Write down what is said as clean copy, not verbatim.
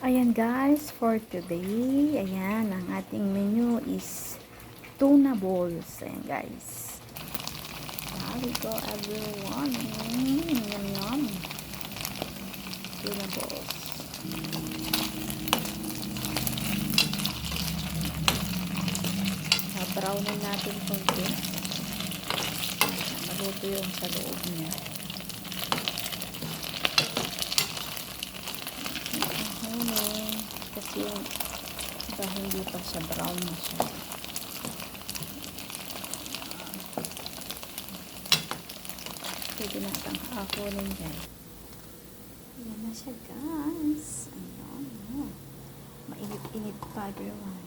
Ayan guys, for today, ayan, ang ating menu is tuna balls. Ayan guys. There we go everyone. Yum yum. Tuna balls. Brownin natin konti. Maluto yung sa loob niya. Kasi yung iba hindi pa siya brown na siya. Pwede na itang hakunin dyan. Ayan na siya guys. Ayan. Mainit-init pa everyone.